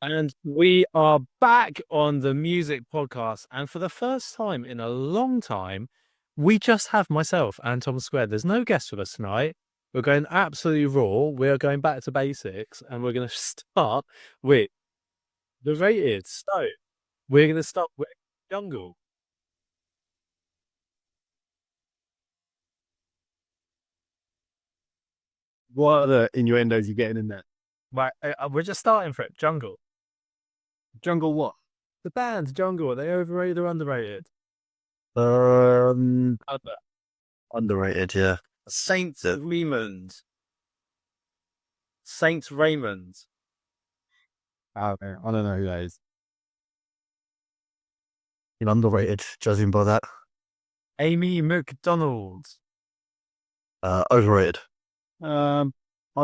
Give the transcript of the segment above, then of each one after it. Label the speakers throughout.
Speaker 1: And we are back on the music podcast. And for the first time in a long time, we just have myself and Tom Squared. There's no guest with us tonight. We're going absolutely raw. We're going back to basics and we're going to start with the rated. So we're going to start with Jungle.
Speaker 2: What are the innuendos you're getting in there?
Speaker 1: Right. We're just starting for it. Jungle.
Speaker 2: Jungle what?
Speaker 1: The band Jungle. Are they overrated or underrated?
Speaker 3: Um,
Speaker 1: Under.
Speaker 3: Underrated, yeah.
Speaker 1: Saint Raymond. Saint Raymond.
Speaker 2: Oh, man, I don't know who that is.
Speaker 3: Underrated, judging by that.
Speaker 1: Amy McDonald.
Speaker 3: Overrated.
Speaker 2: I'd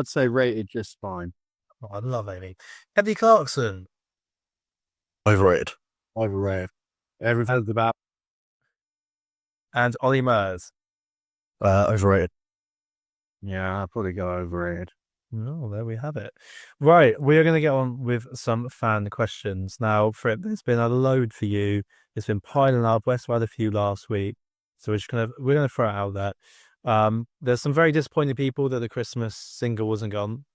Speaker 2: say rated just fine.
Speaker 1: Oh, I love Amy. Kelly Clarkson.
Speaker 3: Overrated.
Speaker 2: Overrated. Everything's about.
Speaker 1: And Ollie Murs.
Speaker 3: Overrated.
Speaker 2: Yeah, I'd probably go overrated.
Speaker 1: Oh, there we have it. Right, we are going to get on with some fan questions. Now, Fripp, there's been a load for you. It's been piling up. West had a few last week. So we're gonna throw it out there. There's some very disappointed people that the Christmas single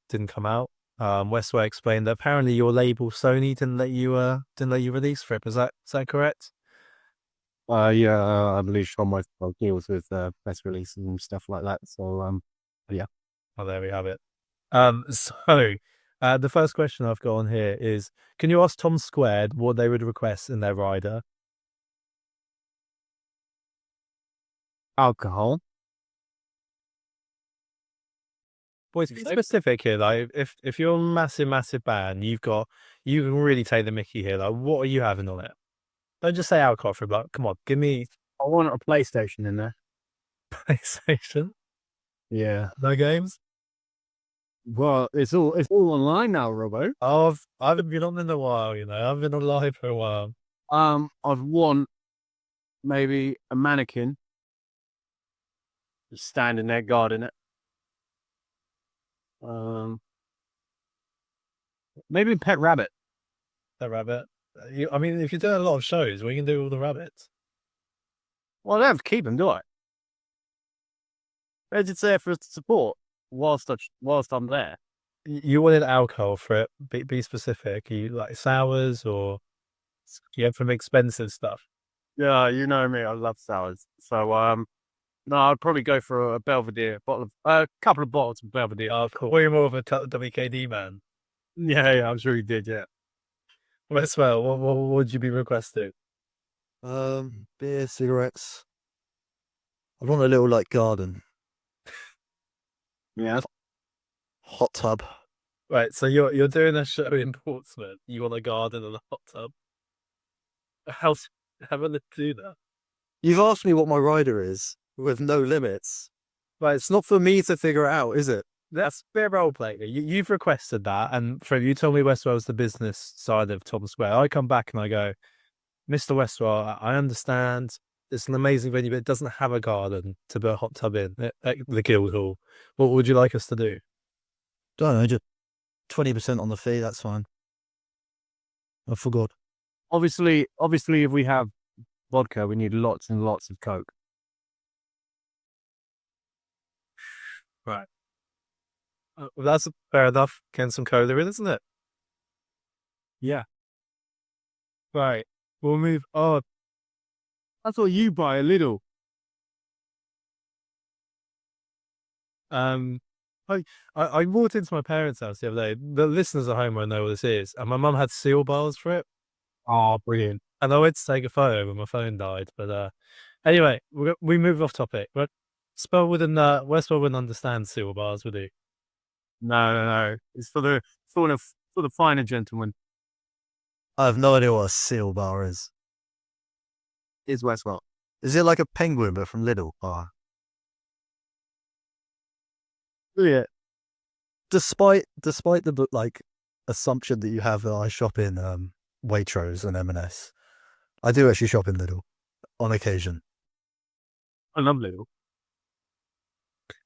Speaker 1: didn't come out. Westway explained that apparently your label Sony didn't let you release Fripp. Is that correct?
Speaker 2: Yeah, I believe Sean Michael deals with press releases and stuff like that. So, yeah.
Speaker 1: Oh, there we have it. The first question I've got on here is, can you ask Tom Squared what they would request in their rider?
Speaker 2: Alcohol.
Speaker 1: Boys, be specific here. Like, if you're a massive band, you can really take the mickey here. Like, what are you having on it? Don't just say alcohol for like, come on, give me
Speaker 2: I want a PlayStation in there.
Speaker 1: PlayStation.
Speaker 2: Yeah.
Speaker 1: No games.
Speaker 2: Well, it's all online now, Robbo.
Speaker 1: I haven't been on in a while. I've been on live for a while.
Speaker 2: I'd want maybe a mannequin just standing there guarding it. Maybe a pet rabbit.
Speaker 1: The rabbit. I mean, if you're doing a lot of shows, we can do all the rabbits.
Speaker 2: Well, I don't have to keep them, do I? They're just there for support whilst I'm there.
Speaker 1: You wanted alcohol for it. Be specific. Are you like sours or you have some expensive stuff?
Speaker 2: Yeah, you know me. I love sours. So, no, I'd probably go for a Belvedere a couple of bottles of Belvedere.
Speaker 1: Oh, cool. We're more of a WKD man.
Speaker 2: Yeah, I'm sure you did. Yeah.
Speaker 1: Well, what would you be requesting?
Speaker 3: Beer, cigarettes. I want a little garden.
Speaker 2: Yeah.
Speaker 3: Hot tub.
Speaker 1: Right, so you're doing a show in Portsmouth. You want a garden and a hot tub. How's having to do that?
Speaker 3: You've asked me what my rider is with no limits. Right, it's not for me to figure it out, is it?
Speaker 1: That's a bit of role play. You've requested that, and you told me Westwell's the business side of Tom Square. I come back and I go, Mr. Westwell, I understand it's an amazing venue, but it doesn't have a garden to put a hot tub in at the Guildhall. What would you like us to do?
Speaker 3: Don't know, just 20% on the fee, that's fine. I forgot.
Speaker 2: Obviously, if we have vodka, we need lots and lots of Coke.
Speaker 1: Right. Well, that's fair enough. Can some cola in, isn't it?
Speaker 2: Yeah.
Speaker 1: Right. We'll move on.
Speaker 2: I thought you buy a little.
Speaker 1: I walked into my parents' house the other day. The listeners at home won't know what this is. And my mum had seal bars for it.
Speaker 2: Oh, brilliant.
Speaker 1: And I went to take a photo when my phone died. But anyway, we move off topic. But Westwell wouldn't understand seal bars, would he?
Speaker 2: No. It's for the finer gentlemen.
Speaker 3: I have no idea what a seal bar is.
Speaker 2: Is Westwell.
Speaker 3: Is it like a penguin but from Lidl? Oh.
Speaker 2: Yeah.
Speaker 3: Despite the assumption that you have that I shop in Waitrose and M&S, I do actually shop in Lidl on occasion.
Speaker 2: I love Lidl.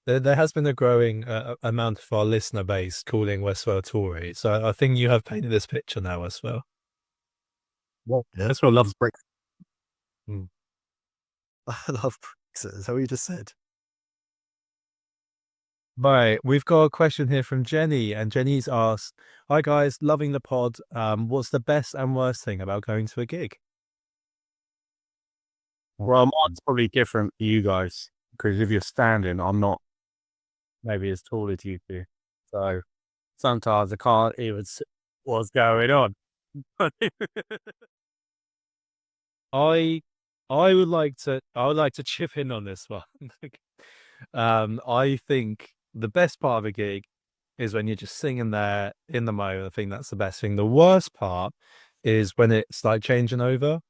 Speaker 1: There has been a growing amount of our listener base calling Westwell Tory. So I think you have painted this picture now, Westwell.
Speaker 2: Well,
Speaker 3: Yeah.
Speaker 2: Westwell loves Brit.
Speaker 3: I love Brexit. Is that what you just said?
Speaker 1: Right, we've got a question here from Jenny, and Jenny's asked, "Hi guys, loving the pod. What's the best and worst thing about going to a gig?"
Speaker 2: Well, mine's probably different for you guys because if you're standing, I'm not maybe as tall as you two. So sometimes I can't even see what's going on.
Speaker 1: I would like to chip in on this one. I think the best part of a gig is when you're just singing there in the moment. I think that's the best thing. The worst part is when it's like changing over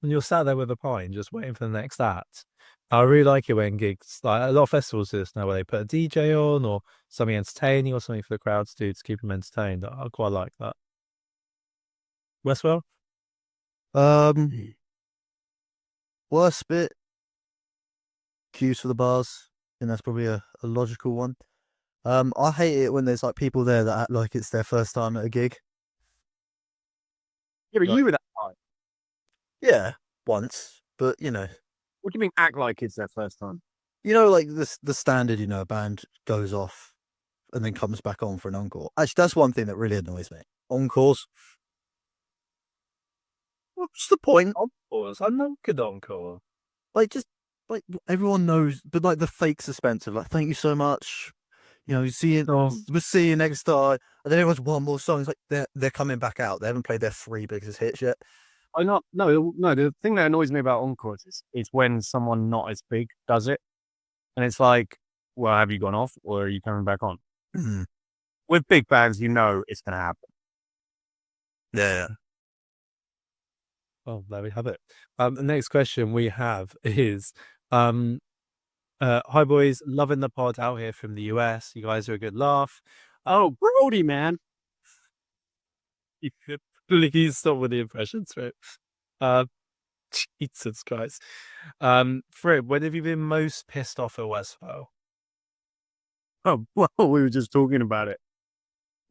Speaker 1: and you're sat there with a pint just waiting for the next act. I really like it when gigs, like a lot of festivals do this now, where they put a DJ on or something entertaining or something for the crowd to do to keep them entertained. I quite like that. Westwell?
Speaker 3: Worst bit, queues for the bars. I think that's probably a logical one. I hate it when there's like people there that act like it's their first time at a gig.
Speaker 2: Yeah, but
Speaker 1: Right.
Speaker 2: you were that time.
Speaker 3: Yeah, once, but you know,
Speaker 2: What do you mean act like it's their first time?
Speaker 3: like the standard. A band goes off and then comes back on for an encore. Actually, that's one thing that really annoys me. Encores. What's the point?
Speaker 1: Encores? I know good encore.
Speaker 3: Like, just like everyone knows, but like the fake suspense of like, thank you so much. We'll see you next time. And then everyone's one more song. It's like they're coming back out. They haven't played their 3 biggest hits yet.
Speaker 2: No. The thing that annoys me about encores is when someone not as big does it, and it's like, well, have you gone off or are you coming back on?
Speaker 3: Mm.
Speaker 2: With big bands, you know it's going to happen.
Speaker 3: Yeah.
Speaker 1: Oh, there we have it. The next question we have is, hi boys, loving the pod out here from the US. You guys are a good laugh.
Speaker 2: Oh, Brody, man.
Speaker 1: You could please stop with the impressions, right? Jesus Christ. Fred, when have you been most pissed off at Westwell?
Speaker 2: Oh, well, we were just talking about it.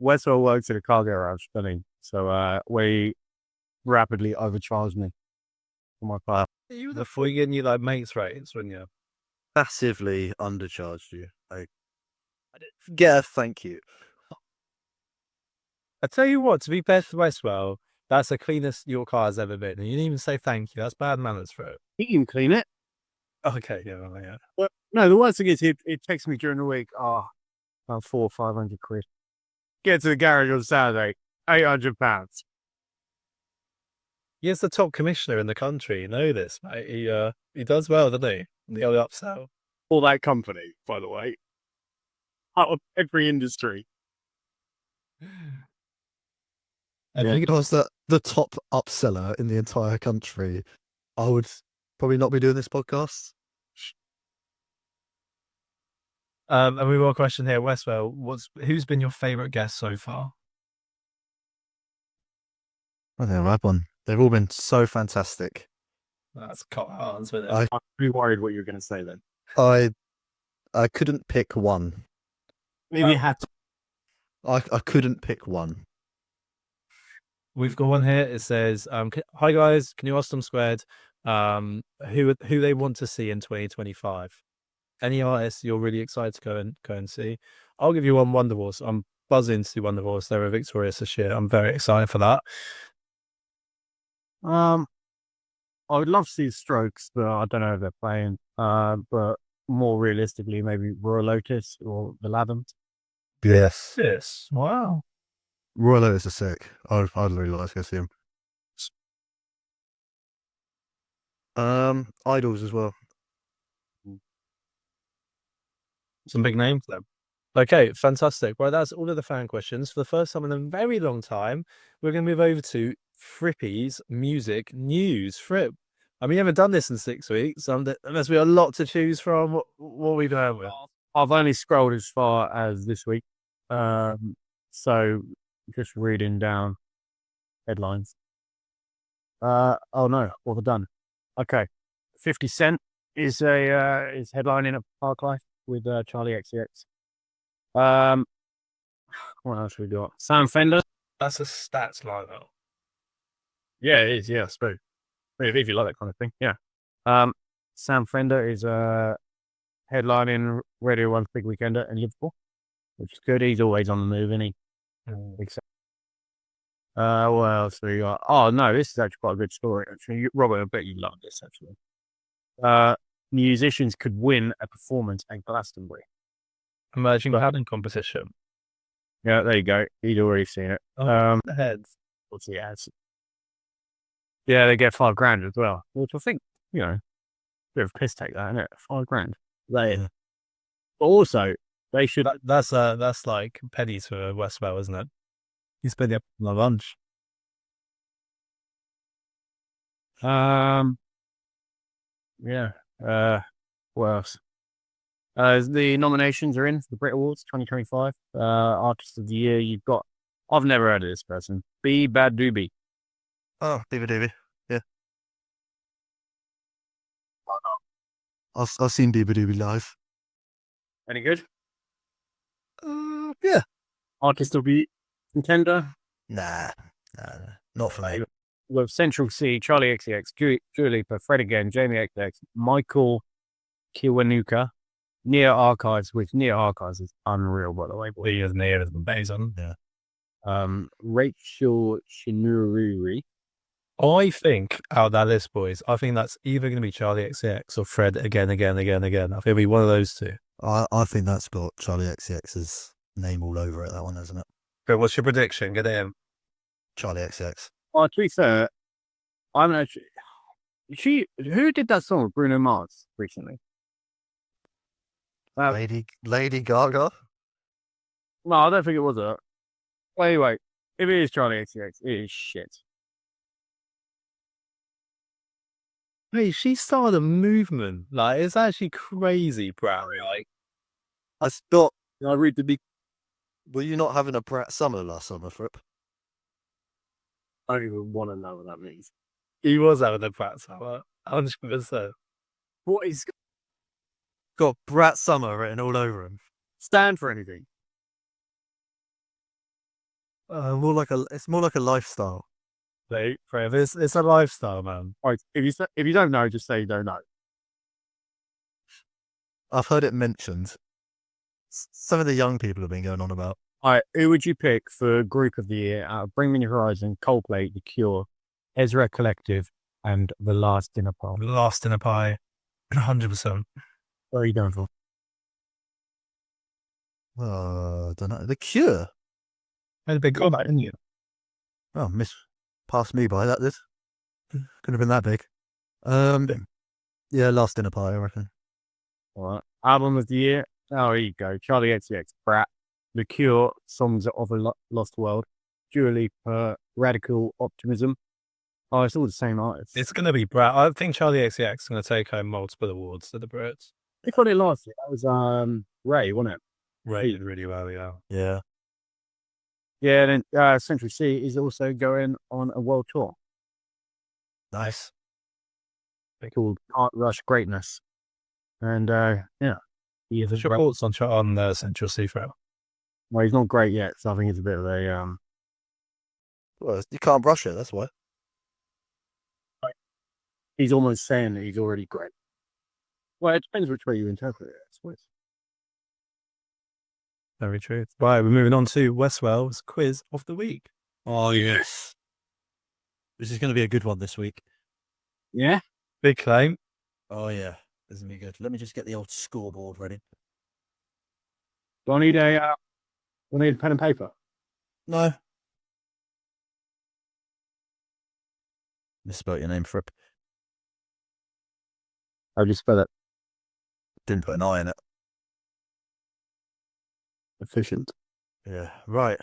Speaker 2: Westwell works at a car garage, doesn't he? So we rapidly overcharged me for my car.
Speaker 1: You were the getting you like mates rates, wouldn't you?
Speaker 3: Massively undercharged you. Like, I didn't get a thank you.
Speaker 1: I tell you what, to be fair to Westwell, that's the cleanest your car has ever been. And you didn't even say thank you. That's bad manners for it.
Speaker 2: He can clean it.
Speaker 1: Okay, yeah.
Speaker 2: But no, the worst thing is it takes me during the week, about 400 or 500 quid. Get to the garage on Saturday, £800.
Speaker 1: He's the top commissioner in the country. You know this, mate. He does well, doesn't he? The old upsell.
Speaker 2: For that company, by the way. Out of every industry.
Speaker 3: I think I was the top upseller in the entire country, I would probably not be doing this podcast.
Speaker 1: And we've got a question here, Westwell. Who's been your favourite guest so far?
Speaker 3: I don't know, one. They've all been so fantastic.
Speaker 1: That's cop out, isn't it?
Speaker 2: I'm pretty worried what you're going to say then.
Speaker 3: I couldn't pick one.
Speaker 2: Maybe you had to.
Speaker 3: I couldn't pick one.
Speaker 1: We've got one here. It says, "Hi guys, can you ask them squared who they want to see in 2025? Any artists you're really excited to go and see?" I'll give you one, Wonderwalls. I'm buzzing to see Wonderwalls. They were victorious this year. I'm very excited for that.
Speaker 2: I would love to see Strokes, but I don't know if they're playing. But more realistically, maybe Royal Lotus or the Lathams.
Speaker 3: Yes.
Speaker 1: Yes. Wow.
Speaker 3: Royal Lotus are sick. I'd really like to go see them. Idols as well.
Speaker 1: Some big names there. Okay, fantastic. Well, that's all of the fan questions. For the first time in a very long time, we're going to move over to Frippy's music news. Fripp, I mean, you haven't done this in 6 weeks. There must be a lot to choose from. What we've done with.
Speaker 2: I've only scrolled as far as this week. So just reading down headlines. Oh no, all done. Okay. 50 Cent is headlining at Park Life. with Charlie XCX. What else we got? Sam Fender.
Speaker 1: That's a stats lineup.
Speaker 2: Yeah, it is. Yeah, I suppose. If you like that kind of thing, yeah. Sam Fender is headlining Radio 1's Big Weekender in Liverpool, which is good. He's always on the move, isn't he? Except, what else we got? Oh no, this is actually quite a good story. Actually, Robert, I bet you love this. Actually, musicians could win a performance at Glastonbury.
Speaker 1: Emerging talent competition.
Speaker 2: Yeah, there you go. He'd already seen it.
Speaker 1: The heads.
Speaker 2: What's he has? Yeah, they get $5,000 as well, which I think, you know, bit of a piss take that, isn't it? $5,000.
Speaker 3: Yeah.
Speaker 2: But also, they should.
Speaker 1: That's like pennies for Westwell, isn't it? You spend it on lunch.
Speaker 2: Yeah. What else? The nominations are in for the Brit Awards 2025. Artist of the Year, you've got. I've never heard of this person. B Bad Doobie.
Speaker 3: Oh, Doobie. Yeah. I've seen Doobie live.
Speaker 2: Any good?
Speaker 3: Yeah.
Speaker 2: Artist of the Contender.
Speaker 3: Nah, not for me.
Speaker 2: With Central C, Charlie XCX, Dua Lipa, Fred again, Jamie XX, Michael Kiwanuka, Near Archives, which Near Archives is unreal, by the way.
Speaker 1: He is near as Mason.
Speaker 3: Yeah.
Speaker 2: Rachel Shinururi.
Speaker 1: I think out of that list, boys, I think that's either going to be Charlie XCX or Fred again. I think it'll be one of those two.
Speaker 3: I think that's got Charlie XCX's name all over it, that one, hasn't it?
Speaker 1: But what's your prediction? Get in.
Speaker 3: Charlie XCX.
Speaker 2: Oh, to be fair, I'm actually. Who did that song with Bruno Mars recently?
Speaker 3: Lady Gaga?
Speaker 2: No, I don't think it was her. Well, anyway, if it is Charlie XCX, it is shit.
Speaker 1: Hey, she started a movement. Like, it's actually crazy, bro. Like,
Speaker 3: I read the big. Were you not having a brat summer last summer, Fripp?
Speaker 2: I don't even want to know what that means.
Speaker 1: he was having a brat summer. 100%.
Speaker 2: What is
Speaker 3: Got brat summer written all over him.
Speaker 2: stand for anything?
Speaker 3: It's more like a lifestyle.
Speaker 1: Like, it's a lifestyle, man.
Speaker 2: Right, if you don't know, just say you don't know.
Speaker 3: I've heard it mentioned. Some of the young people have been going on about.
Speaker 2: All right, who would you pick for Group of the Year out of Bring Me the Horizon, Coldplay, The Cure, Ezra Collective, and The Last Dinner Party?
Speaker 1: Lost in a pie. 100%.
Speaker 2: What are you going for?
Speaker 3: I don't know. The Cure.
Speaker 1: Had a big comeback, didn't you?
Speaker 3: Oh, passed me by that. This could have been that big. Yeah, Last Dinner Party, I reckon.
Speaker 2: All right. Album of the Year. Oh, here you go. Charlie XCX, Brat, The Cure, Songs of a Lost World, Dua Lipa, Radical Optimism. Oh, it's all the same artists.
Speaker 1: It's going to be Brat. I think Charlie XCX is going to take home multiple awards at the Brits.
Speaker 2: They got it last year. That was Ray, wasn't it?
Speaker 1: Ray did really well, yeah.
Speaker 3: Yeah.
Speaker 2: Yeah, and then Central C is also going on a world tour
Speaker 3: Nice.
Speaker 2: called Can't Rush Greatness. And yeah. He is
Speaker 1: What's your thoughts on Central C Throw?
Speaker 2: Well, he's not great yet, so I think it's a bit of a
Speaker 3: Well, you can't brush it, that's why.
Speaker 2: he's almost saying that he's already great. Well, it depends which way you interpret it, I suppose.
Speaker 1: Very true. Right, we're moving on to Westwell's quiz of the week.
Speaker 3: Oh, yes. This is going to be a good one this week.
Speaker 2: Yeah?
Speaker 1: Big claim.
Speaker 3: Oh, yeah. This is going to be good. Let me just get the old scoreboard ready.
Speaker 2: Do I need a pen and paper?
Speaker 3: No. Misspelled your name, Fripp.
Speaker 2: How do you spell it?
Speaker 3: Didn't put an I in it.
Speaker 2: Efficient.
Speaker 3: Yeah, right.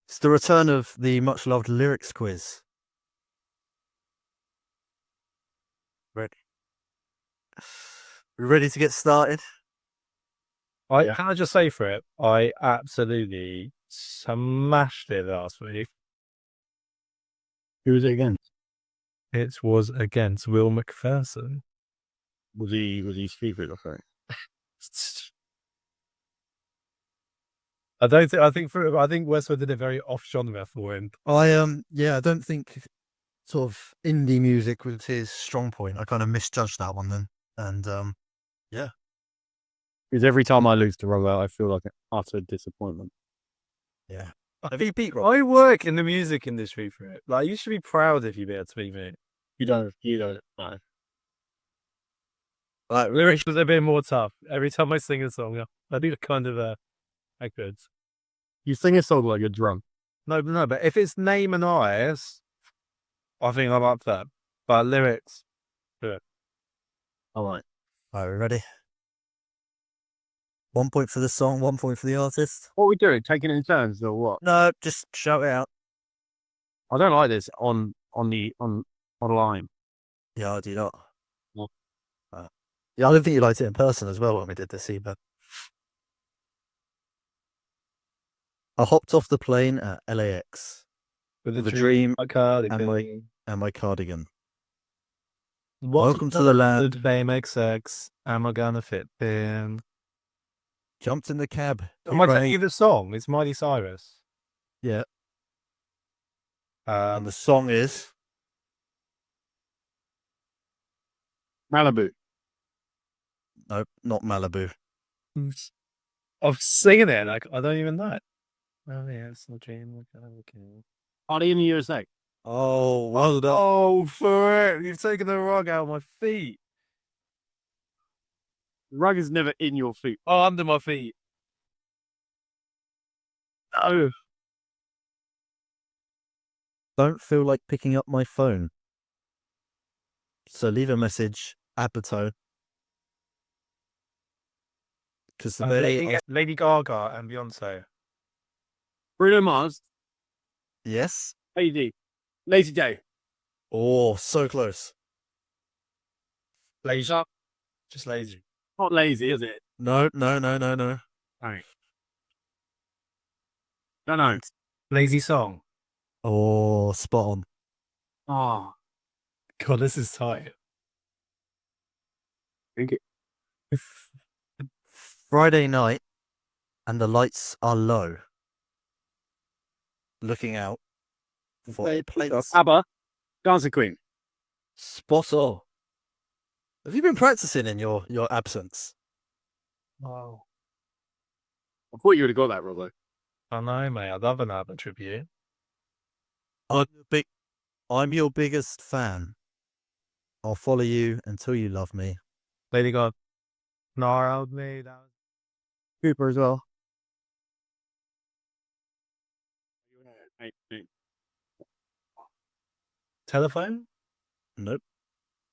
Speaker 3: It's the return of the much-loved lyrics quiz. Ready? We ready to get started?
Speaker 1: Can I just say for it, I absolutely smashed it last week.
Speaker 2: Who was it against?
Speaker 1: It was against Will McPherson.
Speaker 2: Was he stupid or something?
Speaker 1: I don't think. I think Westwood did a very off genre for him.
Speaker 3: I don't think sort of indie music was his strong point. I kind of misjudged that one then, and
Speaker 2: Because every time I lose to Robert, I feel like an utter disappointment.
Speaker 3: yeah. Have you beat Rob?
Speaker 1: I work in the music industry for it. Like, you should be proud if you be able to beat me.
Speaker 2: You don't. No.
Speaker 1: Like, lyrics was a bit more tough. Every time I sing a song, I do kind of backwards.
Speaker 2: You sing a song like you're drunk.
Speaker 1: No, but if it's name and eyes, I think I'm up for that. But lyrics,
Speaker 2: All right.
Speaker 3: All right, we ready? 1 point for the song, 1 point for the artist.
Speaker 2: What are we doing? Taking it in turns or what?
Speaker 3: No, just shout it out.
Speaker 2: I don't like this online.
Speaker 3: Yeah, I do not.
Speaker 2: What?
Speaker 3: Yeah, I don't think you liked it in person as well when we did this either. I hopped off the plane at LAX
Speaker 1: with
Speaker 3: a dream
Speaker 1: my card,
Speaker 3: and my cardigan.
Speaker 1: What's
Speaker 3: Welcome to the land.
Speaker 1: Fame XX. Am I gonna fit in?
Speaker 3: Jumped in the cab.
Speaker 1: Am I telling you the song? It's Miley Cyrus.
Speaker 3: Yeah. And the song is
Speaker 2: Malibu.
Speaker 3: nope, not Malibu.
Speaker 1: I'm singing it. Like, I don't even know it. Oh yeah, it's not dream.
Speaker 2: Party in the USA.
Speaker 3: Oh, well done.
Speaker 1: Oh, for it! You've taken the rug out of my feet.
Speaker 2: The rug is never in your feet.
Speaker 1: Oh, under my feet. No.
Speaker 3: Don't feel like picking up my phone. So leave a message at the tone. Because the
Speaker 1: Lady Gaga and Beyonce.
Speaker 2: Bruno Mars.
Speaker 3: Yes.
Speaker 2: AD. Lazy Day.
Speaker 3: Oh, so close.
Speaker 1: Lazy. Just lazy.
Speaker 2: Not lazy, is it?
Speaker 3: No.
Speaker 2: Right. No.
Speaker 1: Lazy song.
Speaker 3: Oh, spot on.
Speaker 2: Oh.
Speaker 1: God, this is tight.
Speaker 3: Friday night and the lights are low. Looking out for plates.
Speaker 2: ABBA. Dancing Queen.
Speaker 3: Spot on. Have you been practicing in your absence?
Speaker 1: Wow.
Speaker 2: I thought you would have got that, Robbo.
Speaker 1: I know, mate. I'd love an album tribute.
Speaker 3: I'm your biggest fan. I'll follow you until you love me.
Speaker 1: Lady Gaga. Gnarled me. That was...
Speaker 2: Cooper as well.
Speaker 1: Telephone?
Speaker 3: Nope.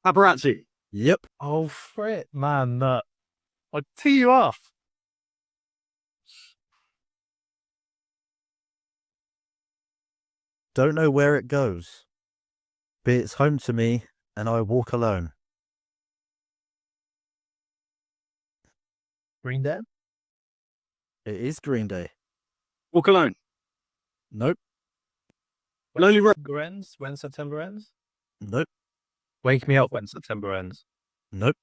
Speaker 2: Paparazzi.
Speaker 3: Yep.
Speaker 1: Oh, frit, man. I'd tee you off.
Speaker 3: Don't know where it goes, but it's home to me and I walk alone.
Speaker 1: Green Day?
Speaker 3: It is Green Day.
Speaker 2: Walk Alone.
Speaker 3: Nope.
Speaker 2: Lonely Road.
Speaker 1: Ends? When September ends?
Speaker 3: Nope.
Speaker 1: Wake me up when September ends.
Speaker 3: Nope.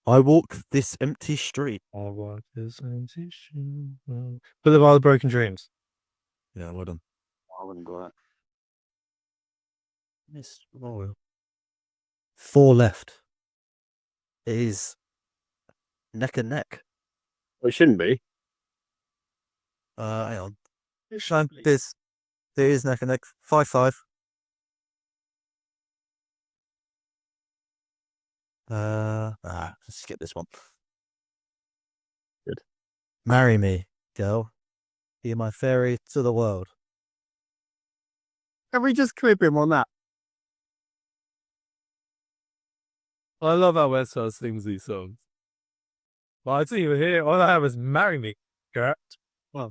Speaker 3: I walk this empty street.
Speaker 1: I walk this empty street. Boulevard of Broken Dreams.
Speaker 3: Yeah, well done.
Speaker 2: I wouldn't go that.
Speaker 3: Miss Royal. 4 left. It is neck and neck.
Speaker 2: Well, it shouldn't be.
Speaker 3: Hang on. There is neck and neck. 5-5. Let's skip this one.
Speaker 2: Good.
Speaker 3: Marry me, girl. Be my fairy to the world.
Speaker 2: Can we just clip him on that?
Speaker 1: I love how West Side sings these songs. Well, I didn't even hear. All I had was "Marry Me, girl." Well,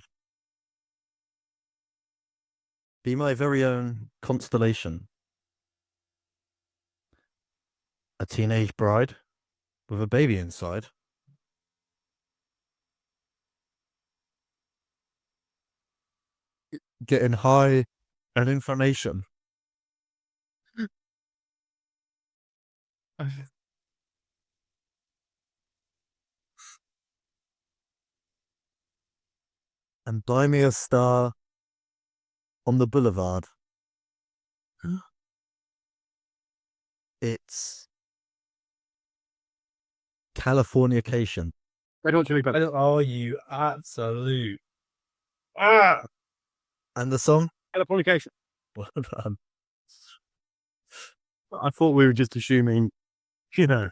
Speaker 3: Be my very own constellation. A teenage bride with a baby inside. Getting high and information. and buy me a star on the boulevard. It's Californication.
Speaker 2: Red Hot Chili Peppers.
Speaker 1: Oh, you absolute. Ah!
Speaker 3: And the song?
Speaker 2: Californication.
Speaker 1: Well done.
Speaker 2: I thought we were just assuming, you know.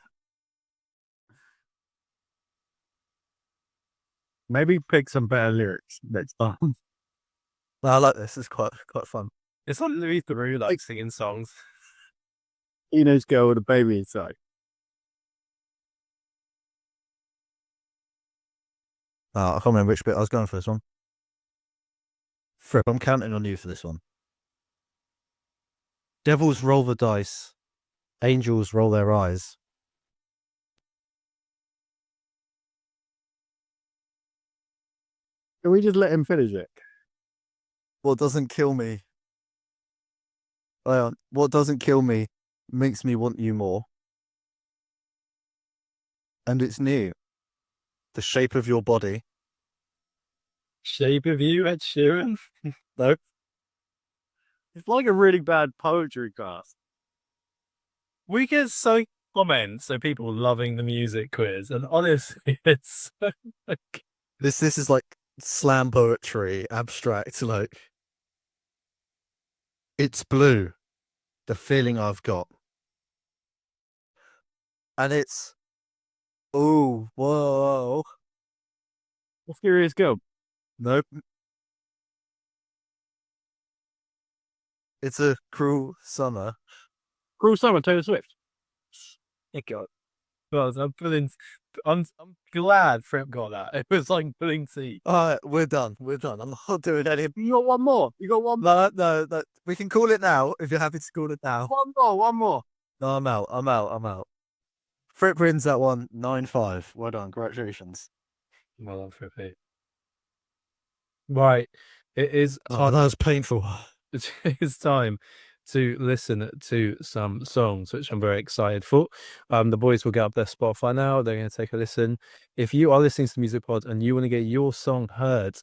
Speaker 2: Maybe pick some better lyrics next time.
Speaker 3: No, I like this. It's quite fun.
Speaker 1: It's like Louis Theroux, like singing songs.
Speaker 2: Eno's girl with a baby inside.
Speaker 3: I can't remember which bit I was going for this one. Fripp, I'm counting on you for this one. Devils roll the dice. Angels roll their eyes.
Speaker 2: Can we just let him finish it?
Speaker 3: What doesn't kill me? What doesn't kill me makes me want you more. And it's new. The shape of your body.
Speaker 1: Shape of You, Ed Sheeran.
Speaker 3: No.
Speaker 2: It's like a really bad poetry class.
Speaker 1: We get so comments, so people loving the music quiz, and honestly, it's so like,
Speaker 3: This is like slam poetry, abstract, like it's blue, the feeling I've got. And it's whoa.
Speaker 2: What's Furious Girl?
Speaker 3: Nope. It's a cruel summer.
Speaker 2: Cruel Summer, Taylor Swift.
Speaker 1: God. Well, I'm glad Fripp got that. It was like pulling teeth.
Speaker 3: Alright, we're done. I'm not doing any.
Speaker 2: You got one more. You got one more.
Speaker 3: No. We can call it now if you're happy to call it now.
Speaker 2: One more.
Speaker 3: No, I'm out. Fripp wins that one 9-5. Well done, congratulations.
Speaker 1: Well done, Frippy. Right. It is
Speaker 3: Oh, that was painful.
Speaker 1: it's time to listen to some songs, which I'm very excited for. The boys will get up their Spotify now. They're going to take a listen. If you are listening to the Music Pod and you want to get your song heard,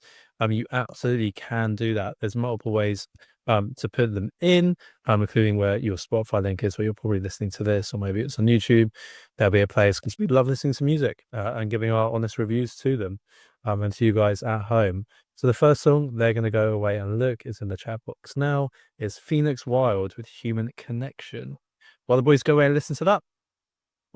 Speaker 1: you absolutely can do that. There's multiple ways to put them in, including where your Spotify link is, where you're probably listening to this, or maybe it's on YouTube. There'll be a place, because we love listening to music and giving our honest reviews to them and to you guys at home. So the first song they're going to go away and look is in the chat box now. Is Phoenix Wild with Human Connection. While the boys go away and listen to that,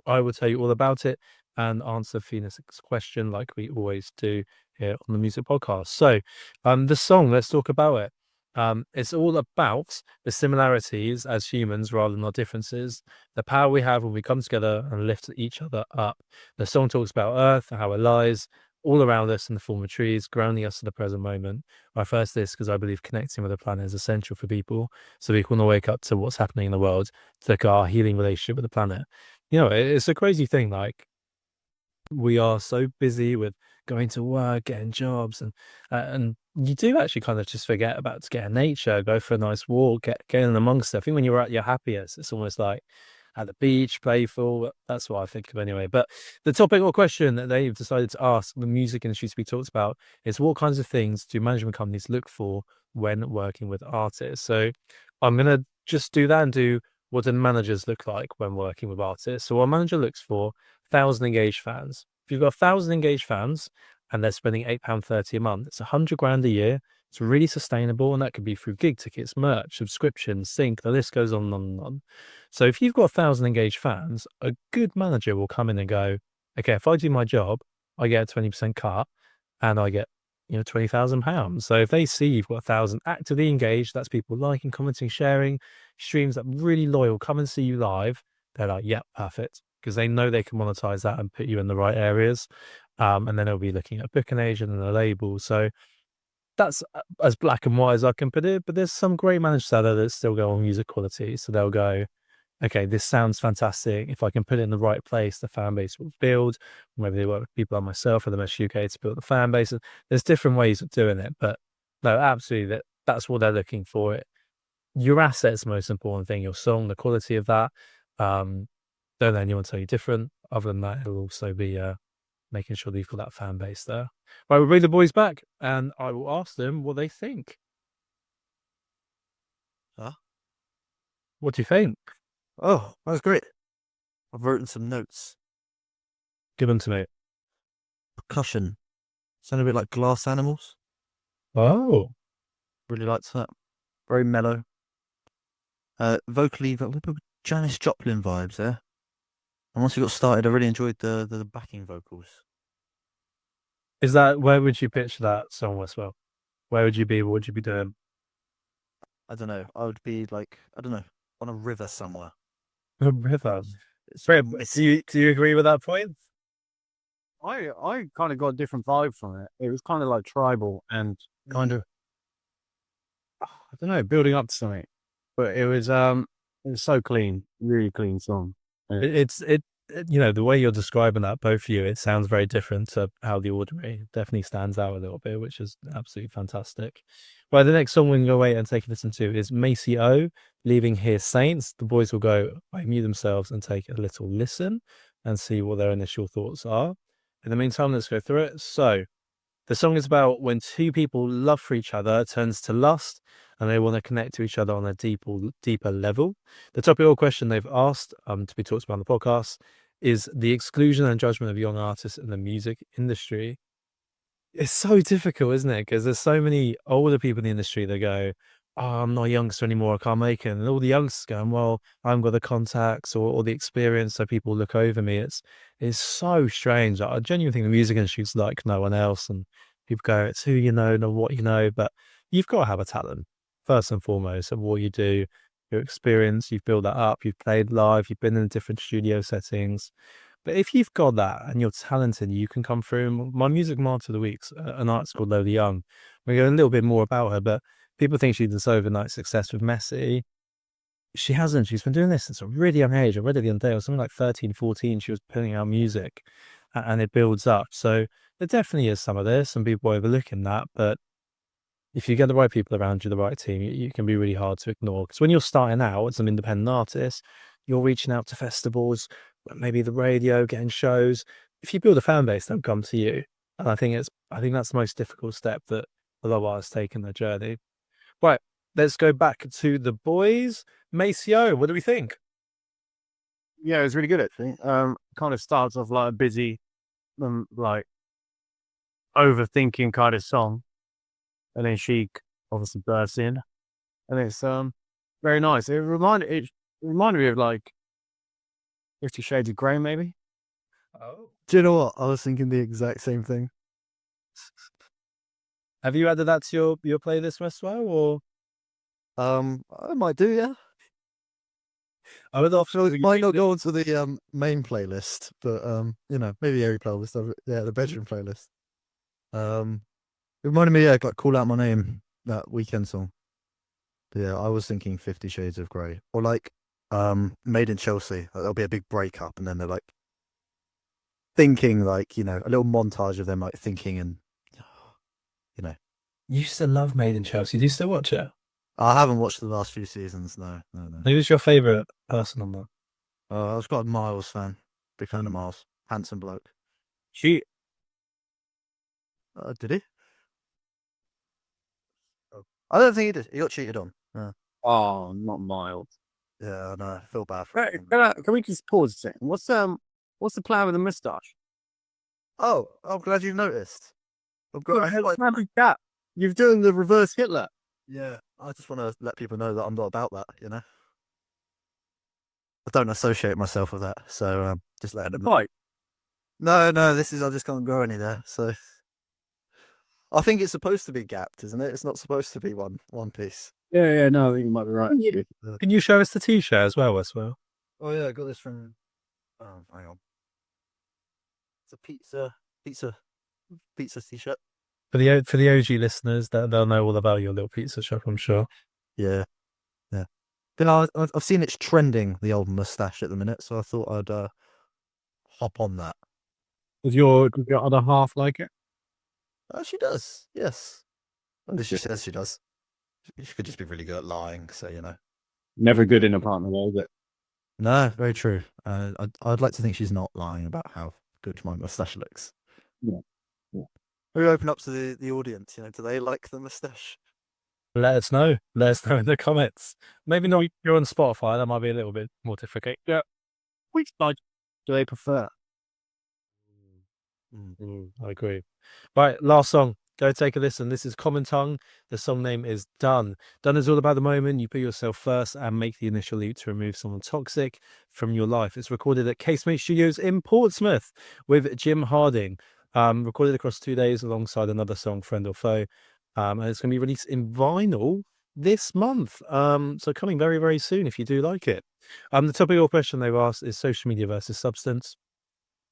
Speaker 1: I will tell you all about it and answer Phoenix's question like we always do here on the Music Podcast. So the song, let's talk about it. It's all about the similarities as humans rather than our differences, the power we have when we come together and lift each other up. The song talks about Earth and how it lies all around us in the form of trees, grounding us to the present moment. I first this because I believe connecting with the planet is essential for people, so we can all wake up to what's happening in the world, to like our healing relationship with the planet. You know, it's a crazy thing. Like, we are so busy with going to work, getting jobs, and you do actually kind of just forget about to get in nature, go for a nice walk, get in amongst it. I think when you're at your happiest, it's almost like at the beach, playful. That's what I think of anyway. But the topic or question that they've decided to ask the music industry to be talked about is, what kinds of things do management companies look for when working with artists? So I'm going to just do that and do, what do managers look like when working with artists? So our manager looks for 1,000 engaged fans. If you've got 1,000 engaged fans and they're spending £8.30 a month, it's 100 grand a year. It's really sustainable, and that could be through gig tickets, merch, subscriptions, sync. The list goes on and on and on. So if you've got 1,000 engaged fans, a good manager will come in and go, okay, if I do my job, I get a 20% cut, and I get £20,000. So if they see you've got 1,000 actively engaged, that's people liking, commenting, sharing, streams that are really loyal, come and see you live. They're like, yeah, perfect, because they know they can monetize that and put you in the right areas. And then they'll be looking at a booking agent and a label. So that's as black and white as I can put it, but there's some great managers out there that still go on music quality. So they'll go, okay, this sounds fantastic. If I can put it in the right place, the fan base will build. Maybe they work with people like myself or the Mesh UK to build the fan base. There's different ways of doing it, but no, absolutely, that's what they're looking for. Your asset's the most important thing, your song, the quality of that. Don't let anyone tell you different. Other than that, it'll also be making sure that you've got that fan base there. Right, we'll bring the boys back, and I will ask them what they think.
Speaker 3: Huh?
Speaker 1: What do you think?
Speaker 3: Oh, that was great. I've written some notes.
Speaker 1: Give them to me.
Speaker 3: Percussion. Sound a bit like Glass Animals.
Speaker 1: Oh,
Speaker 3: Really liked that. Very mellow. Vocally, a little bit of Janis Joplin vibes there. And once we got started, I really enjoyed the backing vocals.
Speaker 1: is that where would you pitch that song, Westwell? Where would you be? What would you be doing?
Speaker 3: I don't know. I would be like, I don't know, on a river somewhere.
Speaker 1: A river.
Speaker 3: It's
Speaker 1: Fred,
Speaker 3: mist-
Speaker 1: do you agree with that point?
Speaker 2: I kind of got a different vibe from it. It was kind of like tribal and kind of, I don't know, building up to something. But it was so clean, really clean song.
Speaker 1: It's you know, the way you're describing that, both of you, it sounds very different to How the Ordinary. It definitely stands out a little bit, which is absolutely fantastic. Right, the next song we can go away and take a listen to is Macy O, Leaving Here Saints. The boys will go mute themselves and take a little listen and see what their initial thoughts are. In the meantime, let's go through it. So, the song is about when two people love for each other, it turns to lust, and they want to connect to each other on a deeper level. The topical question they've asked to be talked about on the podcast is the exclusion and judgment of young artists in the music industry. It's so difficult, isn't it? Because there's so many older people in the industry that go, "Oh, I'm not a youngster anymore, I can't make it." And all the youngsters going, "Well, I haven't got the contacts or the experience, so people look over me." It's so strange. I genuinely think the music industry is like no one else, and people go, "It's who you know, not what you know." But you've got to have a talent first and foremost of what you do, your experience. You've built that up. You've played live. You've been in different studio settings. But if you've got that and you're talented, you can come through. My music martyr of the week's an artist called Lola Young. We go a little bit more about her, but people think she did this overnight success with Messi. She hasn't. She's been doing this since a really young age. I read it the other day. It was something like 13, 14. She was putting out music and it builds up. So there definitely is some of this and people overlooking that. But if you get the right people around you, the right team, you can be really hard to ignore. Because when you're starting out as an independent artist, you're reaching out to festivals, maybe the radio, getting shows. If you build a fan base, they'll come to you. And I think that's the most difficult step that a lot of artists take in their journey. Right, let's go back to the boys. Maceo, what do we think?
Speaker 2: Yeah, it was really good actually. Kind of starts off like a busy, like overthinking kind of song, and then she obviously bursts in, and it's very nice. It reminded me of like 50 Shades of Grey, maybe.
Speaker 1: Oh,
Speaker 3: Do you know what? I was thinking the exact same thing.
Speaker 1: have you added that to your playlist, Westwell, or?
Speaker 3: I might do, yeah.
Speaker 1: I would
Speaker 3: It might not go onto the main playlist, but you know, maybe every playlist. Yeah, the bedroom playlist. It reminded me, yeah, like Call Out My Name, that Weekend song. But yeah, I was thinking 50 Shades of Grey, or like Made in Chelsea. Like, there'll be a big breakup, and then they're like thinking, like, you know, a little montage of them like thinking, and you know.
Speaker 1: You used to love Made in Chelsea. Do you still watch it?
Speaker 3: I haven't watched the last few seasons. No.
Speaker 1: Who's your favourite person on that?
Speaker 3: I was quite a Miles fan. Big fan of Miles. Handsome bloke.
Speaker 2: She
Speaker 3: Did he? I don't think he did. He got cheated on.
Speaker 2: Oh, not mild.
Speaker 3: Yeah, I know. I feel bad for him.
Speaker 2: Can we just pause a second? What's the plan with the moustache?
Speaker 3: Oh, I'm glad you noticed. I've got.
Speaker 2: That you've done the reverse Hitler.
Speaker 3: Yeah, I just want to let people know that I'm not about that. You know, I don't associate myself with that. So just let them know.
Speaker 2: Right.
Speaker 3: No. This is I just can't go any there. So I think it's supposed to be gapped, isn't it? It's not supposed to be one piece.
Speaker 2: Yeah. No, I think you might be right.
Speaker 1: Can you show us the t-shirt as well, Westwell?
Speaker 3: Oh yeah, I got this from. Oh, hang on. It's a pizza t-shirt.
Speaker 1: For the OG listeners, they'll know all about your little pizza shop, I'm sure.
Speaker 3: Yeah. Then I've seen it's trending, the old mustache at the minute, so I thought I'd hop on that.
Speaker 2: Does your other half like it?
Speaker 3: Oh, she does. Yes. And she says she does. She could just be really good at lying, so you know.
Speaker 2: Never good in a partner, though, is it?
Speaker 3: No, very true. I'd like to think she's not lying about how good my mustache looks. We open up to the audience. You know, do they like the mustache?
Speaker 1: Let us know. Let us know in the comments. Maybe not if you're on Spotify. That might be a little bit more difficult.
Speaker 2: Yeah. Which side do they prefer?
Speaker 1: I agree. Right, last song. Go take a listen. This is Common Tongue. The song name is Done. Done is all about the moment you put yourself first and make the initial leap to remove someone toxic from your life. It's recorded at Casemate Studios in Portsmouth with Jim Harding. Recorded across 2 days alongside another song, Friend or Foe. And it's going to be released in vinyl this month. So coming very, very soon if you do like it. The topical question they've asked is social media versus substance.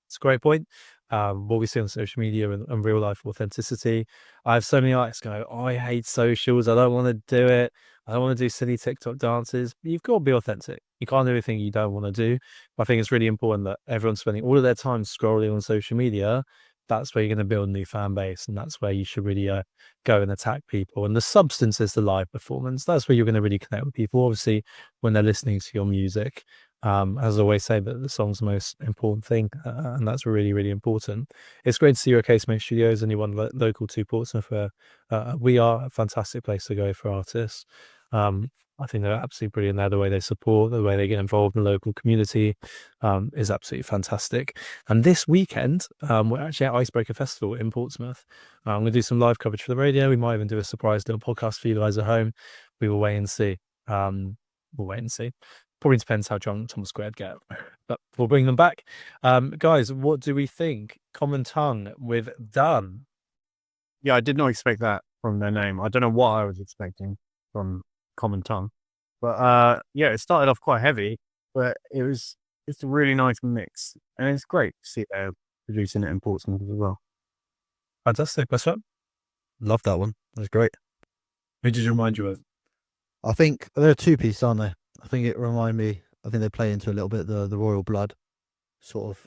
Speaker 1: It's a great point. What we see on social media and real life authenticity. I have so many artists go, oh, I hate socials. I don't want to do it. I don't want to do silly TikTok dances. You've got to be authentic. You can't do anything you don't want to do. But I think it's really important that everyone's spending all of their time scrolling on social media. That's where you're going to build a new fan base. And that's where you should really go and attack people. And the substance is the live performance. That's where you're going to really connect with people. Obviously, when they're listening to your music. As I always say, that the song's the most important thing, and that's really, really important. It's great to see you at Casemate Studios, anyone local to Portsmouth, where we are a fantastic place to go for artists. I think they're absolutely brilliant there. The way they support, the way they get involved in the local community is absolutely fantastic. And this weekend, we're actually at Icebreaker Festival in Portsmouth. I'm going to do some live coverage for the radio. We might even do a surprise little podcast for you guys at home. We will wait and see. We'll wait and see. Probably depends how drunk Tom Squared get, but we'll bring them back. Guys, what do we think? Common Tongue with Done.
Speaker 2: Yeah, I did not expect that from their name. I don't know what I was expecting from Common Tongue. But yeah, it started off quite heavy, but it's a really nice mix. And it's great to see they're producing it in Portsmouth as well.
Speaker 1: Fantastic. What's up?
Speaker 3: Love that one. That's great.
Speaker 1: Who did you remind you of?
Speaker 3: I think they're a two-piece, aren't they? I think it remind me. I think they play into a little bit the royal blood sort of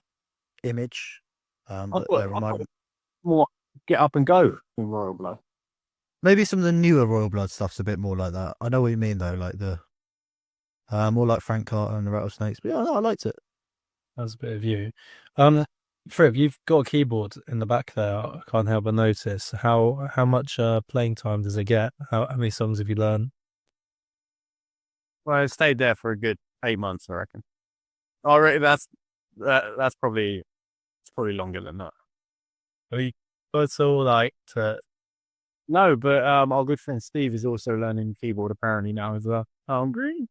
Speaker 3: image. But they remind me.
Speaker 2: More Get Up and Go in Royal Blood.
Speaker 3: Maybe some of the newer royal blood stuff's a bit more like that. I know what you mean though, like the more like Frank Carter and the Rattlesnakes. But yeah, no, I liked it.
Speaker 1: That was a bit of you. Friv, you've got a keyboard in the back there. I can't help but notice. How much playing time does it get? How many songs have you learned?
Speaker 2: Well, I stayed there for a good 8 months, I reckon. I reckon that's probably longer than that.
Speaker 1: It's all like to.
Speaker 2: No, but our good friend Steve is also learning keyboard apparently now as well. Hungry?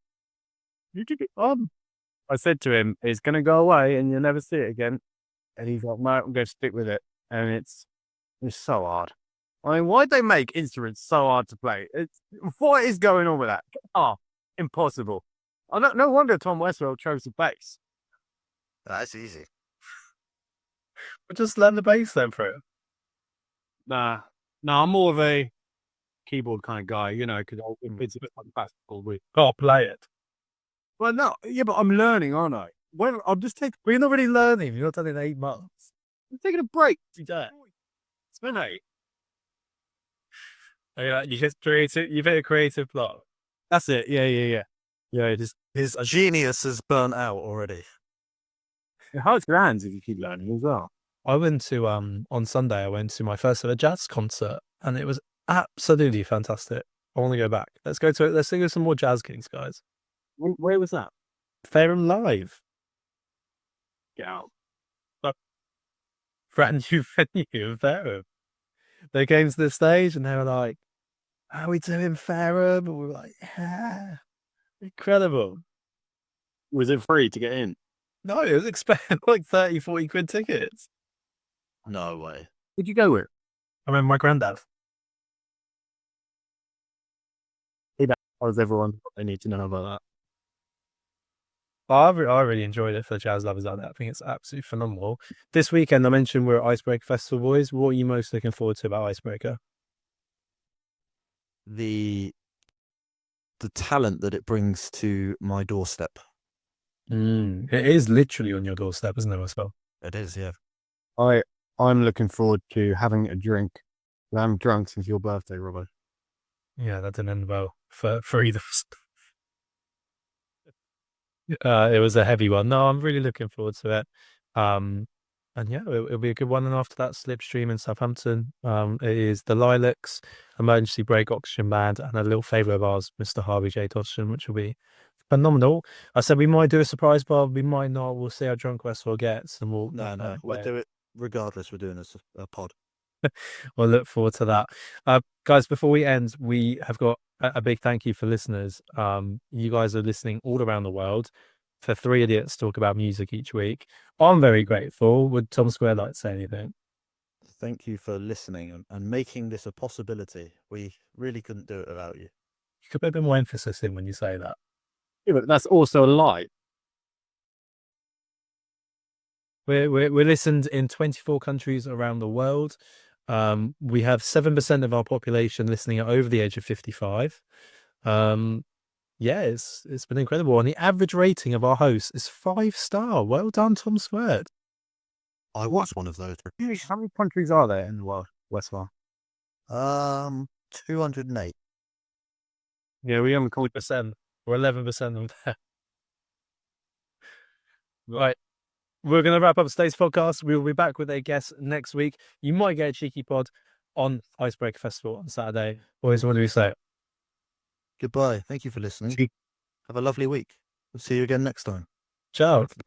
Speaker 2: I said to him, it's going to go away and you'll never see it again. And he's like, no, I'm going to stick with it. And it's so hard. I mean, why'd they make instruments so hard to play? What is going on with that? Impossible. No wonder Tom Westwell chose the bass.
Speaker 3: That's easy.
Speaker 1: But just learn the bass then, Friv.
Speaker 2: Nah, I'm more of a keyboard kind of guy, you know, because it's a bit like basketball.
Speaker 1: Gotta play it.
Speaker 2: Well, no, yeah, but I'm learning, aren't I? Well, I'll just take.
Speaker 1: We're not really learning. You're not done in 8 months.
Speaker 2: I'm taking a break.
Speaker 1: You don't.
Speaker 2: It's been 8.
Speaker 1: You hit creative. You've hit a creative block.
Speaker 2: That's it. Yeah. Yeah, it is.
Speaker 3: His genius is burnt out already.
Speaker 2: It hurts your hands if you keep learning as well.
Speaker 1: I went to on Sunday. I went to my first ever jazz concert, and it was absolutely fantastic. I want to go back. Let's go to it. Let's sing some more jazz gigs, guys.
Speaker 2: Where was that?
Speaker 1: Fairham Live.
Speaker 2: Get out.
Speaker 1: Brand new venue in Fairham. They came to the stage and they were like, "How are we doing, Fairham?" And we were like, "Yeah, incredible."
Speaker 2: Was it free to get in?
Speaker 1: No, it was expecting like 30, 40 quid tickets.
Speaker 3: No way.
Speaker 2: Who'd you go with?
Speaker 1: I remember my granddad.
Speaker 2: Or is everyone they need to know about that?
Speaker 1: I really enjoyed it for the jazz lovers out there. I think it's absolutely phenomenal. This weekend, I mentioned we're at Icebreaker Festival, boys. What are you most looking forward to about Icebreaker?
Speaker 3: The talent that it brings to my doorstep.
Speaker 1: It is literally on your doorstep, isn't it, Westwell?
Speaker 3: It is, yeah.
Speaker 2: I'm looking forward to having a drink. I haven't drunk since your birthday, Robbo.
Speaker 1: Yeah, that didn't end well for either of us. It was a heavy one. No, I'm really looking forward to it. And yeah, it'll be a good one. And after that, Slipstream in Southampton. It is the Lilacs, Emergency Brake, Oxygen Band, and a little favourite of ours, Mr. Harvey J. Dodson, which will be phenomenal. I said we might do a surprise bar, we might not. We'll see how drunk Westwell gets, and we'll
Speaker 3: We'll do it regardless. We're doing a pod.
Speaker 1: We'll look forward to that. Guys, before we end, we have got a big thank you for listeners. You guys are listening all around the world. For three idiots talk about music each week. I'm very grateful. Would Tom Square like to say anything?
Speaker 3: Thank you for listening and making this a possibility. We really couldn't do it without you.
Speaker 1: You could put a bit more emphasis in when you say that.
Speaker 2: Yeah, but that's also a lie.
Speaker 1: We're listened in 24 countries around the world. We have 7% of our population listening at over the age of 55. Yeah, it's been incredible. And the average rating of our hosts is 5-star. Well done, Tom Squared.
Speaker 3: I was one of those.
Speaker 2: How many countries are there in the world, Westwell?
Speaker 3: 208.
Speaker 2: Yeah, we haven't called.
Speaker 1: Percent. We're 11% of that. Right. We're going to wrap up today's podcast. We'll be back with a guest next week. You might get a cheeky pod on Icebreaker Festival on Saturday. Boys, what do we say?
Speaker 3: Goodbye. Thank you for listening. Have a lovely week. We'll see you again next time.
Speaker 1: Ciao.
Speaker 3: Bye.